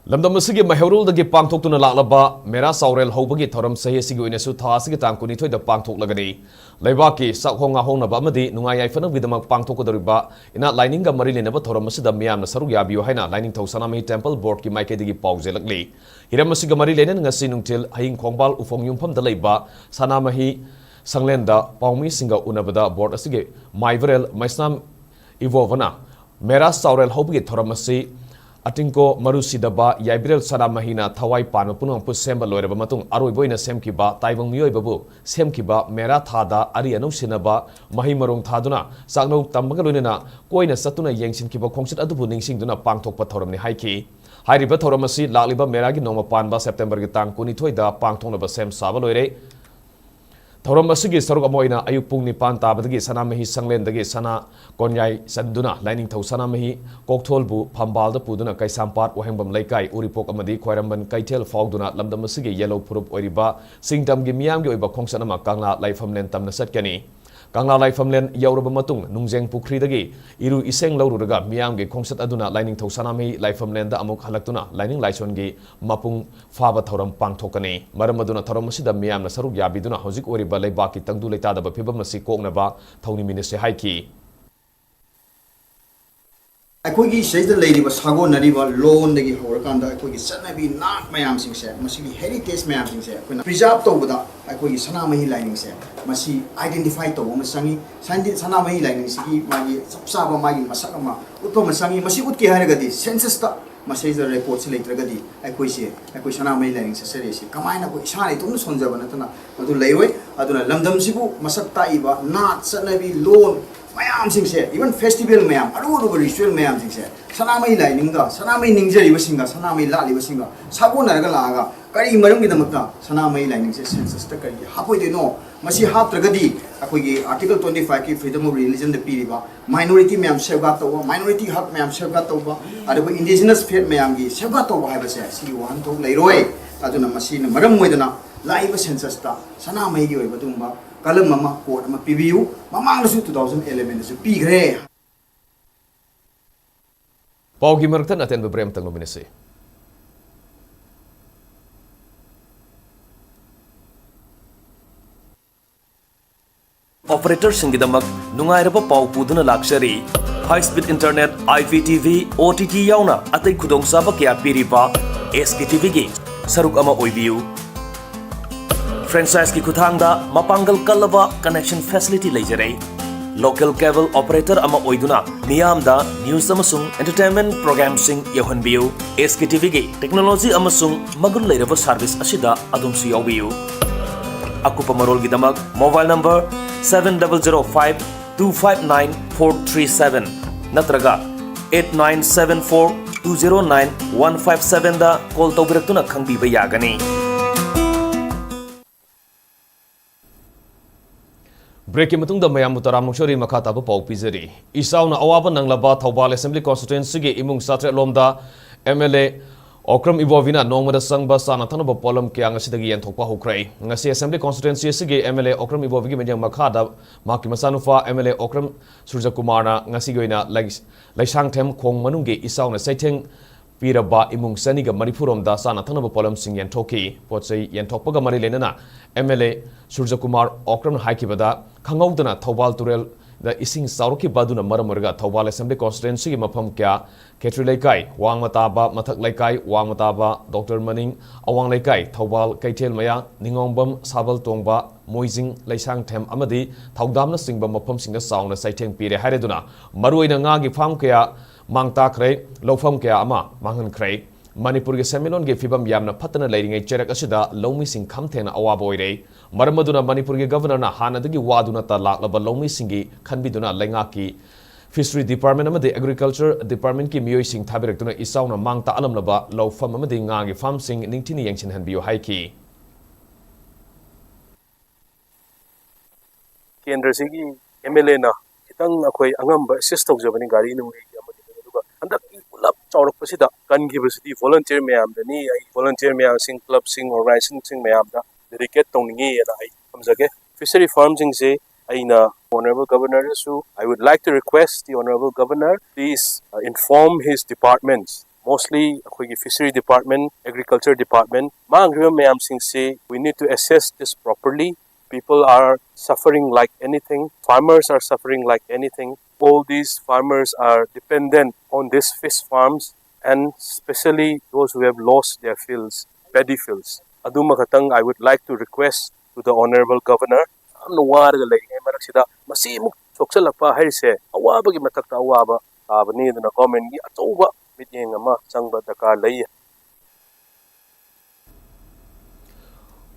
Lamdamusigi Maherul the Pangtok to Nalaba, Mera Saurel Hobagi Toram Sahi Sigu in a Sutasi Tankuni to the Pangtok Lagadi. Lebaki, Sakonga Hona Bamadi, Nungai Fana with the Pangtok the Riba, in a lining of Marilina Toramasida Miam, Saruya Biohana, lining to Sanami Temple, Board Ki Maike Pause Lagli. Hiramasiga Marilena Nasinung till Hain Kongbal Ufong Yumpam the Leba, Sanamahi, Sanglenda, Paumi Singa Unabada, Board Asige, Maivrel, Maisnam Ivovana, Mera Saurel Hobagi Toramasi. Atingko Marusidaba Yabril Sada Mahina Tawai Panapunang Pusemba Loreba Matung Aroiboina Semkiba Taibong Mui Babu Semkiba Mera Thada Ariano Sinaba Mahimarong Thaduna Sagno Tamagaluna Koina Satuna Yangshin Kiba Kongsit Adubu Ningsing Duna Pangtok Patoram Haiki Hariba Toramasi Laliba Meragi Noma Panba September Gitang Kunitoida Pangtonaba Sem Sabalore Thoram Masigi Sarugamoina Ayupung Nipan Tabadagi Sanamahi Sanglendagi Sana Konyai Sanduna Lining Tau Sanamahi Koktolbu Pambal the Puduna Kaisampat Wahembam Laikai Uripok Amadi Koiramban Kaitel Fogduna Lamdamasigi Yellow Purup Oriba Singdam Gimiam Yoiba Kongsanama Kangla Laifamlen Tamnasatkani Kangla Laifamlen Yaurabamatung Nungzeng Pukridagi Iru Iseng Laururaga Miamgi Kongsat Aduna Lining Tau Sanami Laifamlen da Amuk Halaktuna Lining Laisongi Mapung Faba Thoram Pangtokani Maramaduna Thoramasida Miam Nasaruk Yabiduna Hozik Oriba Laibaki Tangdu Letada Pibamasi Kognaba Tony Minister Haiki ꯑꯩꯈꯣꯏꯒꯤ ꯁꯤꯗ ꯂꯩꯔꯤꯕ ꯁꯥꯒꯣꯟꯅꯔꯤꯕ ꯂꯣꯟꯗꯒꯤ ꯍꯧꯔꯀꯥꯟꯗ ꯑꯩꯈꯣꯏꯒꯤ ꯆꯠꯅꯕꯤ ꯅꯥꯠ ꯃꯌꯥꯝꯁꯤꯡꯁꯦ ꯃꯁꯤꯒꯤ heritage ꯃꯌꯥꯝꯁꯤꯡꯁꯦ ꯑꯩꯈꯣꯏꯅ ꯄ꯭ꯔꯤꯖꯥꯔꯕ ꯇꯧꯕꯗ ꯑꯩꯈꯣꯏꯒꯤ ꯁꯅꯥꯃꯍꯤ ꯂꯥꯏꯅꯤꯡꯁꯦ ꯃꯁꯤ ꯑꯥꯏꯗꯦꯟꯇꯤꯐꯥꯏ ꯇꯧꯕ ꯑꯃ ꯆꯪꯉꯤ ꯁꯅꯥꯃꯍꯤ ꯂꯥꯏꯅꯤꯡꯁꯤꯒꯤ ꯃꯥꯒꯤ ꯆꯞ ꯆꯥꯕ ꯃꯥꯒꯤ ꯃꯁꯛ ꯑꯃ ꯎꯠꯄ ꯑꯃ ꯆꯪꯉꯤ ꯃꯁꯤ ꯎꯠꯀꯦ ꯍꯥꯏꯔꯒꯗꯤ ꯁꯦꯟꯁꯁꯇ ꯃꯁꯤꯗ ꯔꯦꯀꯣꯔꯗꯁꯤ ꯂꯩꯇ꯭ꯔꯒꯗꯤ ꯑꯩꯈꯣꯏ ꯁꯅꯥꯃꯍꯤ ꯂꯥꯏꯅꯤꯡ ꯆꯠꯆꯔꯤꯁꯤ ꯀꯃꯥꯏꯅ ꯑꯩꯈꯣꯏ ꯏꯁꯥꯅ ꯏꯇꯣꯝꯇ ꯁꯣꯟꯖꯕ ꯅꯠꯇꯅ ꯃꯗꯨ ꯂꯩꯔꯣꯏ ꯑꯗꯨꯅ ꯂꯝꯗꯝꯁꯤꯕꯨ ꯃꯁꯛ ꯇꯥꯛꯏꯕ ꯅꯥꯠ ꯆꯠꯅꯕꯤ ꯂꯣꯟ ꯃꯌꯥꯝꯁꯤꯡꯁꯦ ꯏꯚꯟ ꯐꯦꯁꯇꯤꯚꯦꯜ ꯃꯌꯥꯝ ꯑꯔꯨꯕ ꯔꯤꯆꯨꯋꯦꯜ ꯃꯌꯥꯝꯁꯤꯡꯁꯦ ꯁꯅꯥꯃꯍꯤ ꯂꯥꯏꯅꯤꯡꯒ ꯁꯅꯥꯃꯍꯤ ꯅꯤꯡꯖꯔꯤꯕꯁꯤꯡꯒ ꯁꯅꯥꯃꯍꯤ ꯂꯥꯠꯂꯤꯕꯁꯤꯡꯒ ꯁꯥꯒꯣꯟꯅꯔꯒ ꯂꯥꯛꯑꯒ ꯀꯔꯤ ꯃꯔꯝꯒꯤꯗꯃꯛꯇ ꯁꯅꯥꯃꯍꯤ ꯂꯥꯏꯅꯤꯡꯁꯦ ꯁꯦꯟꯁꯁꯇ ꯀꯔꯤ ꯍꯥꯞꯄꯣꯏꯗꯣꯏꯅꯣ ꯃꯁꯤ ꯍꯥꯞꯇ꯭ꯔꯒꯗꯤ ꯑꯩꯈꯣꯏꯒꯤ ꯑꯥꯔꯇꯤꯀꯜ 25ꯀꯤ ꯐ꯭रीडꯝ ꯑꯣꯐ ꯔꯤꯂꯤꯖꯟꯗ ꯄꯤꯔꯤꯕ ꯃꯥꯏꯅꯣꯔꯤꯇꯤ ꯃꯌꯥꯝ ꯁꯦꯐꯒꯥꯔꯗ ꯇꯧꯕ ꯃꯥꯏꯅꯣꯔꯤꯇꯤ ꯍꯛ ꯃꯌꯥꯝ ꯁꯦꯐꯒꯥꯔꯗ ꯇꯧꯕ ꯑꯗꯨꯒ ꯏꯟꯗꯤꯖꯤꯅꯁ ꯐꯦꯠ ꯃꯌꯥꯝꯒꯤ ꯁꯦꯐꯒꯥꯔꯗ ꯇꯧꯕ ꯍꯥꯏꯕꯁꯦ ꯁꯤꯒꯤ ꯋꯥꯍꯟꯊꯣꯛ ꯂꯩꯔꯣꯏ ꯑꯗꯨꯅ ꯃꯁꯤꯅ ꯃꯔꯝ ꯑꯣꯏꯗꯅ लाइव सेंसस ता सना मई की ओइबा तुंबा कलम अमा कोड अमा पीबीयू ममांगसु 2011 सु पीग्रे पाउगी मरक्तन अतेन ब्रेम तंग मिनिसे ऑपरेटर सिंगिदमक नुंगाइरबा पाउ पुदुना luxury high speed internet IPTV OTT याउना अतै खुदोंसाबा क्या पीरिबा SKTV गी सरुक अमा ओइबियु फ्रेंचाइज की खुथांगदा मपांगल कलबा कनेक्शन फैसिलिटी लेजरे लोकल केबल ऑपरेटर अमा ओइदुना मियामदा न्यूज़ अमसुंग एंटरटेनमेंट प्रोग्राम सिंग यौहनबियु SKTV गी टेक्नोलॉजी अमसुंग मगुल लेरबा सर्विस असिदा अदुमसु याउबियु अकुपा मरोल की दमक मोबाइल नंबर 7005259437 नत्रगा 8974209157 दा कॉल तौबिरक्तुना खंगबीबा यागनी ब्रेक की मतुंग दा मयाम मुतरा मुशोरी मखा ताब पाउ पिजरी इसाउना अवाबा नंगलाबा Thoubal assembly constituency gay इमुंग सात्रे लोमदा MLA Okram Ibovina Nomada Sangba Sana Tanaba Polam Kiangasidi and Topa Hukray. Nasi Assembly Constituency Sige MLA Okram Ibovigi Medium Makada, Maki Masanufa, MLA Okram Surjakumana, Nasigoina, Laishang Tem Kong Manungi, Isauna Sating, Piraba Imung Seniga Manipurum da Sana Tanaba Polam Sing Yantoki, Potse Yantopaga Marilena, MLA Surjakumar Okram Haikibada, Kangaudana, Tobal Turel. The Ising Sauruki Baduna Maramurga, Tawal Assembly Constituency Mapam Kya, Ketri Laikai, Wang Mataba, Matak Laikai, Wang Mataba, Dr. Maning, Awang Laikai, Tawal Kaitel Maya, Ningombam, Sabal Tongba, Moising, Laisang Tem Amadi, Tawdamna Singba Mapam Singa Sound, Saiting Pire Hariduna, Maruina Nagi Fam Kya, Mangta Kray, Lofam Kya Ama, Mangan Kray, Manipur Semilon gave Fibam Yamna Patana lighting a Cherak Ashida, Lomi Sing Kamten Awaboy. Maramaduna Manipur Governor Hana the Waduna Talak Laba Lomi Singi, Kanbiduna Langaki, Fishery Department of the Agriculture Department Ki Mio Sing Tabirectuna Isauna Mangta Alam Laba, Low Famadi Nagi Farm Sing, Nintini Yangshin and Bio Haiki. Kendra Sigi, Emelena, Kitang Akoi Angamba, sister of Javanese Garino, and the Chaur Pasida, can give us the volunteer mayam, the knee, volunteer mayam, sing club, sing or rising, sing mayamda, the ricket tongi, and I comes again. Fishery farms in say, Aina, Honorable Governor, so I would like to request the Honorable Governor, please inform his departments, mostly Fishery Department, Agriculture Department, mayam sing say, we need to assess this properly. People are suffering like anything, farmers are suffering like anything. All these farmers are dependent on these fish farms and especially those who have lost their fields, paddy fields. Adumakatang, I would like to request to the Honorable Governor,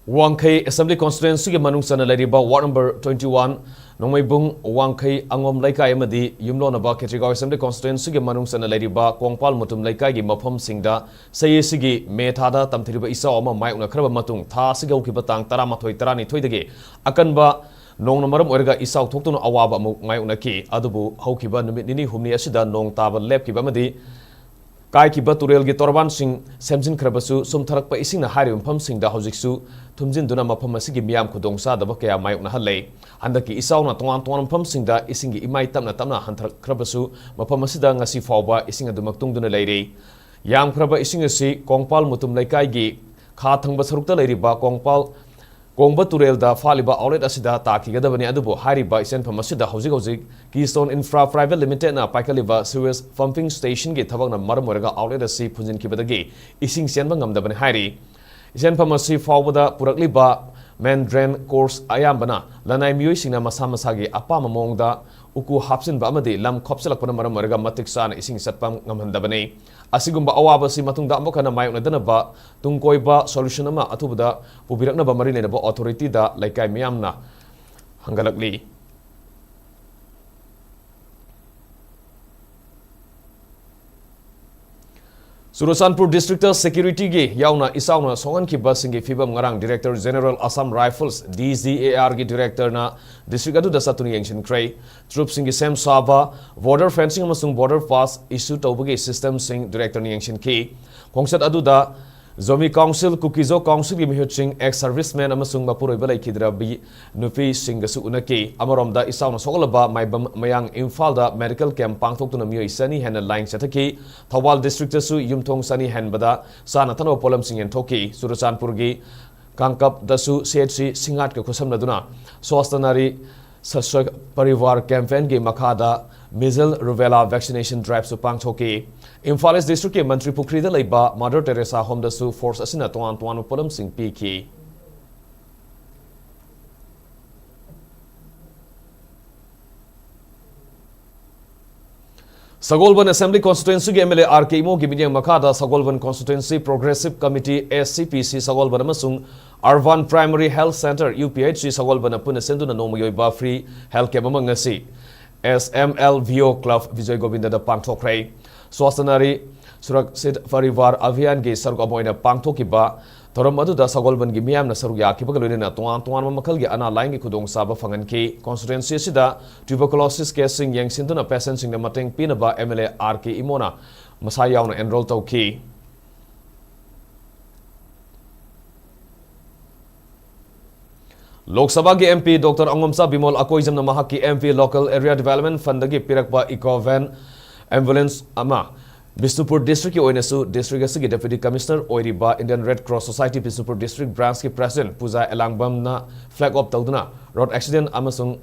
Wangkai Assembly Constituency Manung Sana Ladiba Ward number 21 Nomaibung Wangkai Angom Laikai Amadi Yumlonaba Ketrigaw Assembly Constituency Manung Sana Ladiba Kongpal Mutum Laikai gi Mapam Singda Sayesigi Metada Tamtiriba Isa Oma Mayuna Kraba Matung Ta Sigau Kibatang Taramatoi Tarani Toidage Akanba Nong Namaram Orga Isa Tokton Awaba Mayuna Ki Adubu Hokiba Nini Humni Asida Nong Taba Lep Kibamadi Kai ki baturel gi torban sing semjin khrabasu sumtharak pa ising na hari umpham sing da hojiksu thumjin duna mafam asigi miyam khudong sa daba kaya mayuk na halai handaki isaw na tongan tongan umpham sing da ising gi imai tamna hanthrak khrabasu mafam asida ngasi fawba ising adumak tung duna leire yam khraba ising asi kongpal mutum laikai gi kha thangba sarukta leiriba kongpal Kongba Turel da Faliba outlet asida taki gadabani adubo hariba isen famasida hojik Keystone Infra Private Limited na paikaliba sewage pumping station ge thabak na maramorga outlet asi phunjin kibadagi ising sianba ngamdabani hari isen famasi fawbada purakliba main drain course ayambana lanai mioi singna masa masagi apama mongda uku hapsin ba amadi lam khopsalakpana maramorga matik sana ising satpam ngamhandabani asigumba awaba si matungda amokana mayona danaba tungkoiba solution ama atubada pubirakna ba mari lena ba authority da laikai miyamna hangalakli Surosanpur District Security ge yauna isauna songan ki basing ge fibam ngarang Director General Assam Rifles DZAR ge director na district adu da satuni yangshin krai troops sing ge sem saba border fencing amasung border pass issue tawbage system sing director ni yangshin ki kongsat adu da Zomi Council Kukizo Council gi mihuching ex serviceman amasung mapuroi balai kidrabi nufi singasu unaki amaromda isauna sogalaba maibam mayang Imphal da medical camp pangthok tuna mioi sani hen line chataki Thawal district su yumthong sani hen bada sana thano polam singen thoki Surachanpur gi Kangkap dasu CHC singat ka khusam naduna swastanari Sashak Parivar campaign gi makhada measles rubella vaccination drive su pangthoki Imphal district ke Mantri Pukri da leiba Mother Teresa home da su force asina tuan polam sing piki Sagolban Assembly Constituency ke MLA RK Imo gi minyang makhada Sagolban Constituency Progressive Committee SCPC Sagolban amasung Arvan Primary Health Center UPHC Sagolban apuna senduna nomuyoi ba free health camp amangasi SMLVO Club Vijay Govinda da pangthokrai Swastanari Suraksit Parivar Abhiyan ge saruk amoina pangthokiba thoram aduda Sagolban gi miyamna saruk yakiba loina tuan makal gi ana line gi khudong saba fangan ki constituency sida tuberculosis casing yang sinduna patient sing na mateng pinaba MLA RK Imona masayawna enroll tawki Lok Sabha ki MP Dr. Angomsa Bimol Akoizam na mahaki MP Local Area Development Fund dagi pirakpa eco van ambulance ama Bisnupur District ki oinasu District asigi Deputy Commissioner oiriba Indian Red Cross Society Bisnupur District Branch ki President Puja Elangbam na flag up tawduna road accident amasung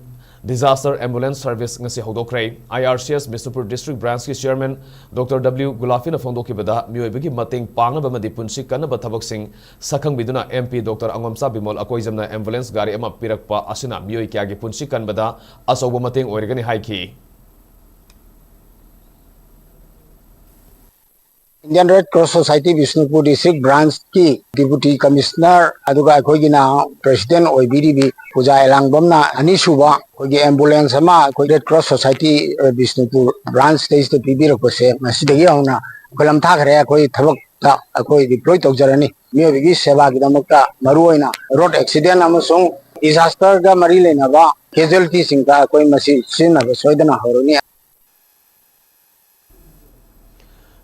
disaster ambulance service ngasi hodokrai IRCS Bisnupur District Branch ki Chairman Dr. W Gulafi na phongdoki bada miyoibagi mating pangnaba madi punsi kanaba thabak sing sakhang biduna MP Dr. Angomsa Bimol Akoizamna ambulance gari ama pirakpa asina miyoi kya gi punsi kanbada asobo mating oirgani haiki Indian Red Cross Society Bisnupur District Branch की Deputy Commissioner अदुगा कोई ना President OBDB पूजा एलांगबम ना अनिशुबा कोई ambulance हमा कोई Red Cross Society Bisnupur Branch stage ते PB रखो से मसीदगी होना कलम था करे कोई थबक ता कोई deploy तो जरनी मियो बिगी सेवा की दमक ता मरुओइना road accident अमसों disaster का मरी लेना बा casualty सिंगा कोई मसी सिन अब सोइदना होरोनी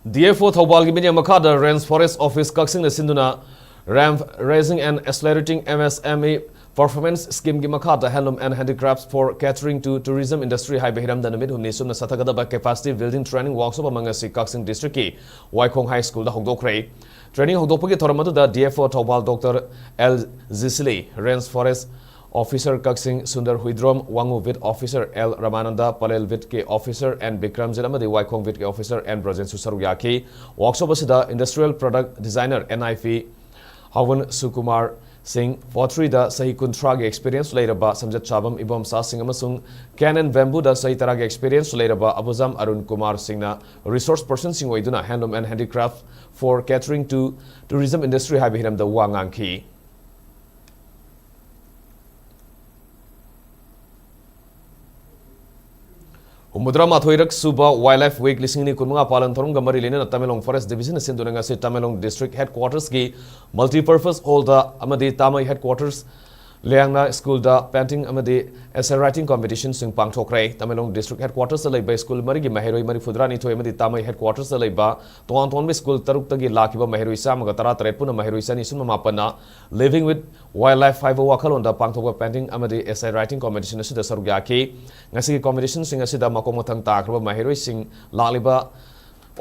DFO Thawbal gi minyang makhada Range Forest Office Kaksing na sinduna ramp raising and accelerating MSME performance scheme gi makhada handloom and handicrafts for catering to tourism industry hai behiram danamit humni sumna sathagada ba capacity building training workshop amangasi Kaksing district ki Waikong High School da hogdokrai training hogdokpagi thoramadu da DFO Thawbal Dr. L Zisli Range Forest Officer Kaksing Sundar Huidrom, Wangu Vit Officer L Ramananda, Palel Vit K Officer and Bikram Zilamadi Waikong Vit K Officer and Brajen Susaruyaki, Workshop Asida Industrial Product Designer NIF Havan Sukumar Singh, Pottery da Sahi Kuntragi Experience later ba Samjat Chabam Ibom Sa Singh Amasung, Canon Bamboo da Sahi Taragi Experience later ba Abuzam Arun Kumar Singh na Resource Person Singh Waiduna Handloom and Handicraft for catering to tourism industry Habihiram da Wangangki. Umudra Mathoirak Suba Wildlife Week listening ni kununga palan thorong gamari lena Tamelong Forest Division sindunanga se Tamelong District Headquarters ki multi-purpose hall da amadi Tamai Headquarters Leangna School da painting amadi essay writing competition sing pangthokrai Tamelong District Headquarters da laiba school mari gi maheroi mari fudrani thoi amadi Tamai Headquarters da laiba ton school taruk tagi lakiba maheroi samaga tara taret puna maheroi sani sunma mapana living with wildlife 5 wakalon da pangthokba painting amadi essay writing competition asida sarugaki ngasi competition sing asida makong mathang takraba maheroi sing laliba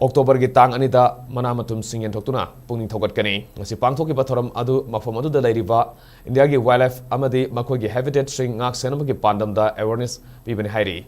October gi tang anida manamatum sing en thoktuna pungning thogat kani ngasi pangthoki bathoram adu mafom adu da lairiba India gi wildlife amadi makoi gi habitat sing ngak senam gi pandam da awareness pibani hairi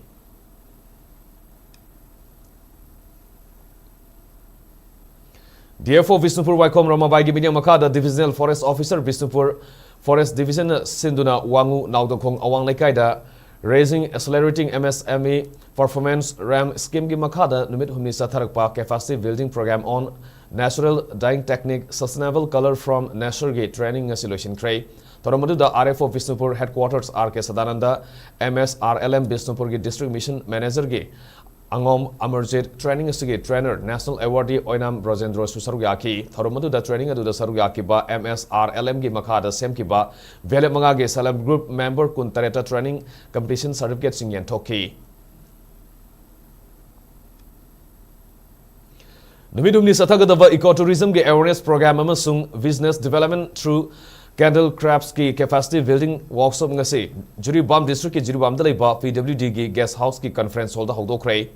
DFO Visnupur Waikom Ramabai gi binyang makada Divisional Forest Officer Visnupur Forest Division Sinduna Wangu Naudokong Awang Laikai da Raising Accelerating MSME Performance RAM Scheme gi makhada numit humni satharakpa capacity building program on natural dyeing technique sustainable color from nature gi training solution tray Toramadu da RFO Visnupur Headquarters RK Sadananda MSRLM Visnupur gi District Mission Manager gi Angom Amarjit Training Asigi Trainer National Awardee Oinam Brojendro Susaruyaki Tharumadu da Training Adu da Saruyaki ba MSRLM gi makhada semki ba Vele Manga gi Salam Group Member Kuntareta Training Competition Certificate Singyan Toki Numidumni Sathagadava Ecotourism ge awareness program amasung business development through candle crafts ki capacity building workshop ngasi Jiribam district ki Jiribam dalaiba PWD gi guest house ki conference hall da hawdokre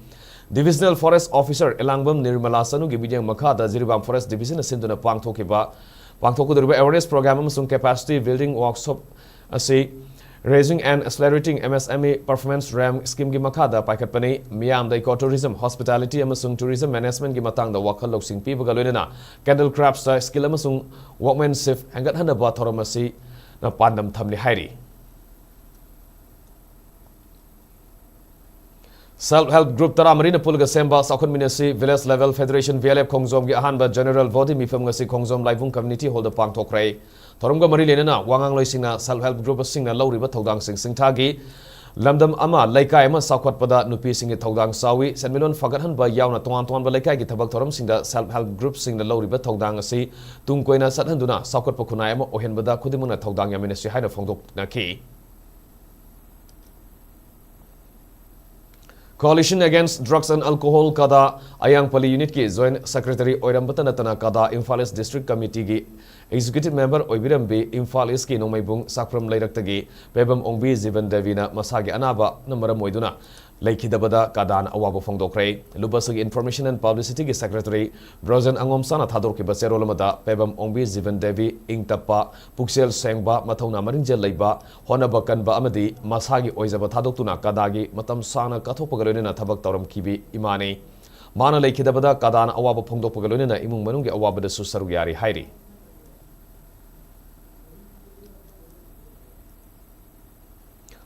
Divisional Forest Officer Elangbam Nirmala Sanu gi bidang makha da Jiribam Forest Division asinduna pangthokudriba awareness program amasung capacity building workshop asi Raising and Accelerating MSME Performance RAM Scheme gi makada paikatpani miyam da ecotourism hospitality amasung tourism management gi matang da wakhal loksing pibaga loinana candle crafts da skill amasung workmanship hangat hanaba thoramasi na pandam thamli hairi Self-help group tara marina pulga semba Sakon Minasi Village Level Federation VLF Khongjom gi ahanba general body mifam ngasi Khongjom Laibung Community Hall da pangthokrai Thorumga mari lenana wangang loisingna self-help group singna lawriba thodang singthagi lamdam ama laikai ama sakwatpada nupi singi thodang sawi senmilon fagathan ba yauna ton ba laikai gi thabak thoram singda self-help group singna lawriba thodang asi tungkoina sathanduna sakwatpa khunai ama ohenbada khudimuna thodang ya ministry haina phongdok nakhi Coalition Against Drugs and Alcohol kada Ayang Pali Unit ki Joint Secretary Oirambata Natana kada Imphal East District Committee ki Executive Member Oibirambi Imphal East ki Nomaibung Sakram Lairaktagi Pebam Ongbi Zivan Devina Masagi Anaba Namaram Moiduna Laikidabada kadan awabo phongdokre Lubasagi Information and Publicity ki Secretary Brozen Angom Sana Thador ki Baserolamada Pebam Ongbi Zivan Devi Ingtapa Puksel Sengba Mathauna Marinjel Leiba Honaba Kanba Amadi Masagi Oizaba Thadotuna kadagi Matam Sana Kathopagalona Thabak Toram Kibi Imani Mana Laikidabada kadan awabo phongdokpagalona Imung Manungi awabada Susaruyari Hairi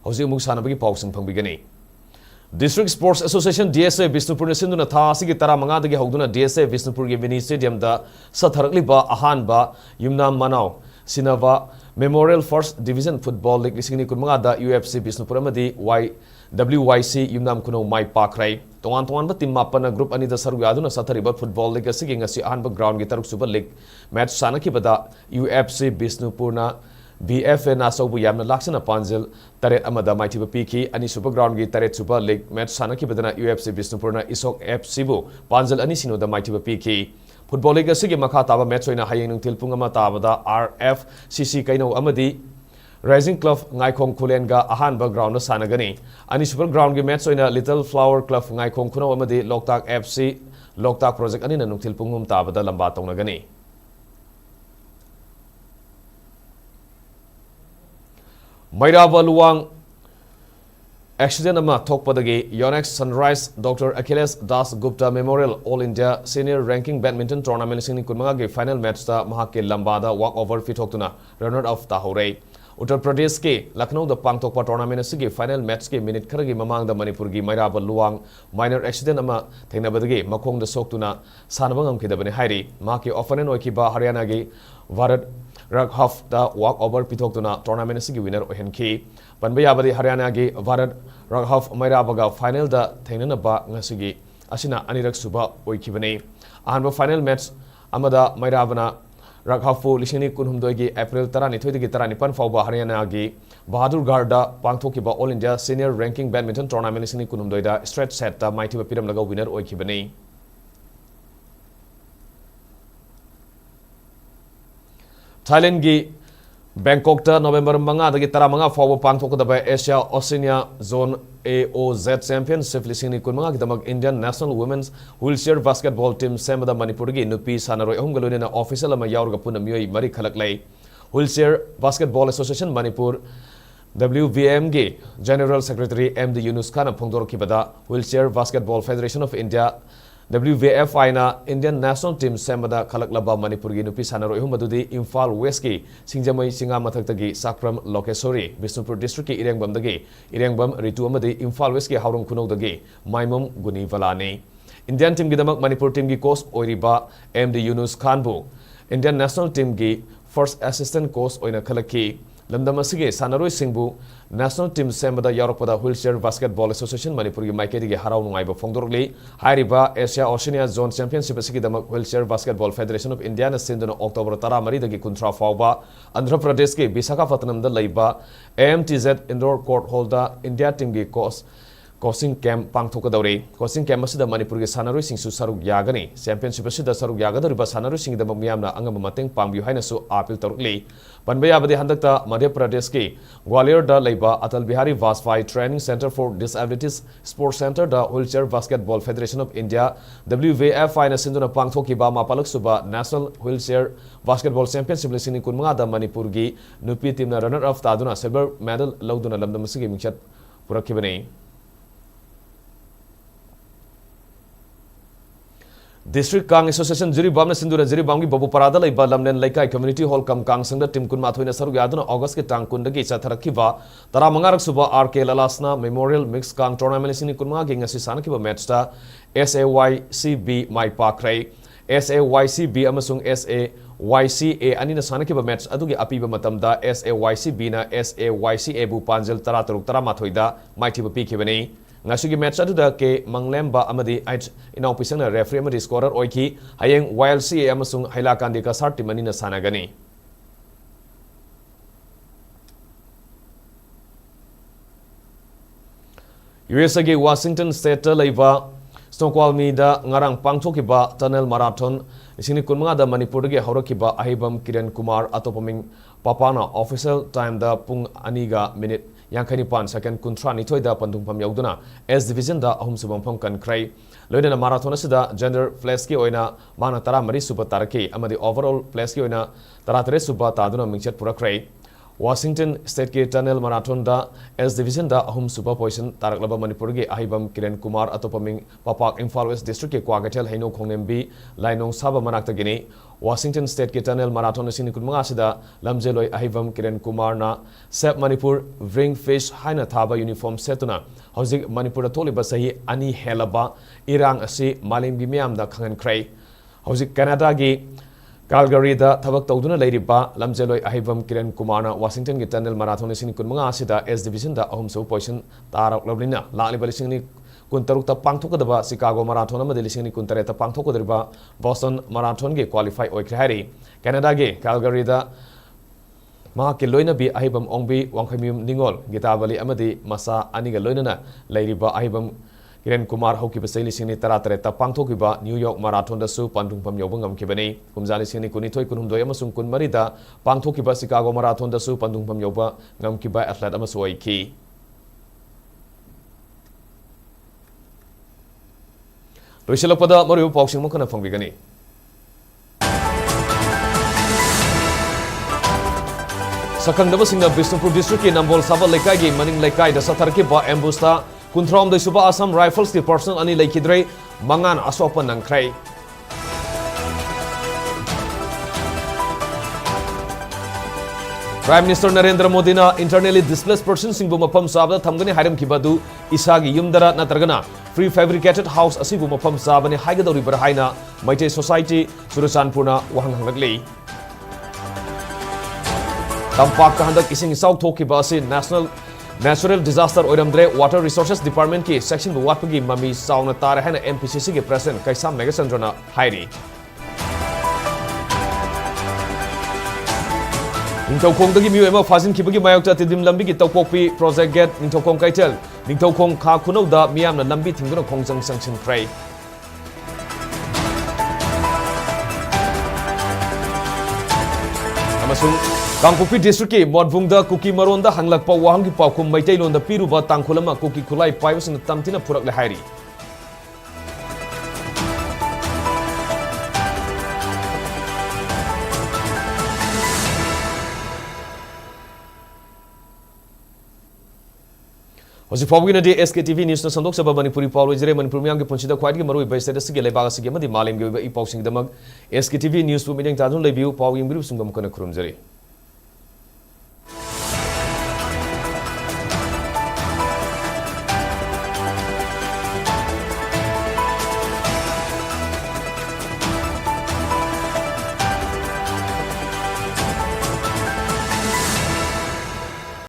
Hausi Mung Sanabagi Pausing Pangbigani District Sports Association DSA Bisnupur Sinduna Thasigi Taramanga dagi Hogduna DSA Bisnupur gi Mini Stadium da Satharakliba Ahanba Yumna Manau Sinava Memorial First Division Football League Lisingni Kunmanga da UFC Bisnupur amadi WYC Yumnam Kuno Mai Pakrai Tongan ba team mapana group ani da saru aduna Sathariba Football League asigi ngasi Ahanba ground gi taruk Super League match sanaki bada UFC Bisnupurna BFA Nasobu Yamna Laksana Panzil Taret Amada Maitiba Piki Ani Super Ground Gi Taret Super League match Sanaki Badana UFC Bisnupurna Isok FC Panzil Anisino da Maitiba Piki Football League Asigi Makataba match oina Hayang Tilpungama Tabada RFCC Kaino Amadi Rising Club Ngaikong Kulenga Ahanba Ground Sanagani Ani Super Ground Gi match oina Little Flower Club Ngaikong Kuno Amadi Loktak FC Loktak Project Anina Tilpungum Tabada Lambatong Nagani Mairaba Luang accident ama thokpadagi Yonex Sunrise Dr. Achilles Das Gupta Memorial All India Senior Ranking Badminton Tournament singni kunmanga ge final match ta mahake lambada walk over fithoktuna runner of tahore Uttar Pradesh ke Lucknow da pangthokpa tournament asigi final match ke minute kharagi mamang da Manipur gi Mairaba Luang minor accident ama thenabadagi makong da soktuna sanabangam kidabani hairi ma ke opponent oikiba Haryana gi Bharat Raghav da walk over pithoktuna tournament asigi winner ohenki Panbayabadi Haryana gi Bharat Raghav Mairabaga final da thenanaba ngasigi asina anirak suba oikibani ahanba final match amada Mairabana Raghavpu lishini kunhumdoi gi April 12 gi 19 fauba Haryana gi Bahadur Garda pangthokiba All India Senior Ranking Badminton Tournament lishini kunhumdoi da straight set ta maitiba piramlaga winner oikibani Thailand gi Bangkok ta November manga dagi tara manga fauba pangthokdaba Asia Oceania Zone AOZ Championship lisingni kunmanga gidamak Indian National Women's Wheelchair Basketball Team semada Manipur gi nupi sanaroi ahumgalonena official ama yaurga puna mioi mari khalaklai Wheelchair Basketball Association Manipur WVM gi General Secretary MD Yunus Khan phongdor kibada Wheelchair Basketball Federation of India WVF aina Indian National Team semada khalaklaba Manipur gi nupi sanaroi ahumadu Imphal West ki singjamai singa mathaktagi Sakram Lokesori Bisnupur District ki Irengbam dagi Irengbam Ritu amadi Imphal West ki Haurung Kunok dagi Maimum Guni Valani Indian team gidamak Manipur team gi coach oiriba MD Yunus Khan bu Indian National Team gi First Assistant Coach oina khalaki lamdam asige sanaroi singbu National Team semada yaurokpada Wheelchair Basketball Association Manipur gi maikedi gi harau nungaiba phongdorli hairiba Asia Oceania Zone Championship asigi damak Wheelchair Basketball Federation of India na sinduna October 13 dagi kuntra fauba Andhra Pradesh ki Visakhapatnam da laiba AMTZ Indoor Court Hall da India team gi coach coaching camp पांगथोकदौरे coaching camp असिदा मणिपुर के सानारोइसिंगसु सरुक यागनी championship असिदा सरुक यागदौरिबा सानारोइसिंगदमक मियामना अंगम मतेंग पांगबियु हाइनसु appeal तरुकली पनबे याबदे हंदकता Madhya Pradesh के ग्वालियर दा लेबा Atal Bihari Vajpayee training centre for disabilities sports centre दा wheelchair basketball federation of India WVF हाइना सिंदुना पांगथोकिबा मापालक सुबा नेशनल व्हीलचेयर बास्केटबॉल चैंपियनशिप लिसिंग कुनमंगा दा मणिपुर की नुपी टीमना रनर अप तादुना सिल्वर मेडल लौदुना लमदम सिगे मिंचत पुरखिबने District Kang Association Jiribam na Sindura Jiribam ki Babu Parada lai ba lamnen laikai community hall kam kang sangda tim kun mathoina saruk yaduna August ke Tangkhul dagi sa tharakiba tara mangarak suba RK Lalasna Memorial Mixed Kang Tournament sini kun mga ngasi sana ki ba match ta SAYCB mai pakrai SAYCB amasung SAYCA ani na sana ki ba match adugi api ba matamda SAYCB na SAYCA bu panjal tara taruk tara mathoida mai thi ba pi khibani ngasugi match aduda ke manglemba amadi inau pisangna referee amadi scorer oiki hayeng YLCA amasung hailakandi ka sarti manina sanagani USA ge Washington State laiba Stonewall Mida ngarang pangthokiba tunnel marathon isini kunmanga da Manipur ge horokiba ahibam Kiran Kumar atopaming papana official time da pung aniga minute Yankani Pan second kuntra nitoi da pandung pam yauduna S division da ahum subam pham kan krai loina marathon asida gender place ki oina mana tara mari suba taraki amadi overall place ki oina tara tare suba taduna mingchat pura krai Washington State ke tunnel marathon da S division da ahum suba position taraklaba Manipur ge ahibam Kiran Kumar atopaming papak Imphal West district ke kwagatel haino khongnembi lainong saba manakta gini Washington State ke tunnel marathon sini kunmanga sida lamjeloi ahibam Kiran Kumar na Sep Manipur bring fish haina thaba uniform setuna hojik Manipur tholiba sahi ani helaba irang asi malim gi miam da khangan krai hojik Canada gi Calgary da thabak tawduna leiriba lamjeloi ahibam Kiran Kumar na Washington ge tunnel marathon sini kunmanga sida S division da ahum so position tarak loblina lali balising ni kun taruk ta pangthokadaba Chicago marathon amadi lising ni kun tare ta pangthokadriba Boston marathon ge qualify oikre hari Canada ge Calgary da ma ke loina bi ahibam ongbi wangkhamim ningol gitabali amadi masa aniga loina na leiriba ahibam Kiran Kumar hoki basili sini tara tare ta pangthokiba New York marathon da su pandung pam yobangam kibani kumjali sini kunithoi kunhumdoi amasung kun marida pangthokiba Chicago marathon da su pandung pam yoba ngam kiba athlete amasu oiki Loiselapada maru pausing mo kana fangbigani Sakangdaba singna Bishnupur district ke Nambol Saba lekai ge maning lekai da satarki ba ambusta Kuntrom de suba Assam Rifles the person ani laikidre mangan asopan nangkrai Prime Minister Narendra Modi na internally displaced person singbu mafam sabda thamgani hairam kibadu isagi yumdara natragana prefabricated house asibu mafam sabani haigadori barhaina maite society Surachanpurna wahang hanglei Tampak kahandak ising isau thokiba asi Natural Disaster Oiramdre Water Resources Department ki section bu watpagi mami sauna tara hena MPCC ke president Kaisam Megasandrana hairi Ningthokong dagi miu ema fazin kibagi mayokta tidim lambi ki tawpokpi project get Ningthokong kaitel Ningthokong kha kunau da miyamna lambi thingduna khongjang sanction krai Amasung Kangpokpi district ke Modbungda Kuki Maronda hanglakpa wahang ki paukum Maitailon da piruba Tangkhul ama Kuki Khulai paibasina tamtina purak le hairi Hoji Pawgina de SKTV News na sandok sabab Manipuri Paulo jere Manipur miyang ke punchida khwaidi marui bai state sige lebaga sige madi malim ge i pawsing damag SKTV News pu mideng tadun lebiu pawing biru sungam kana khurumjari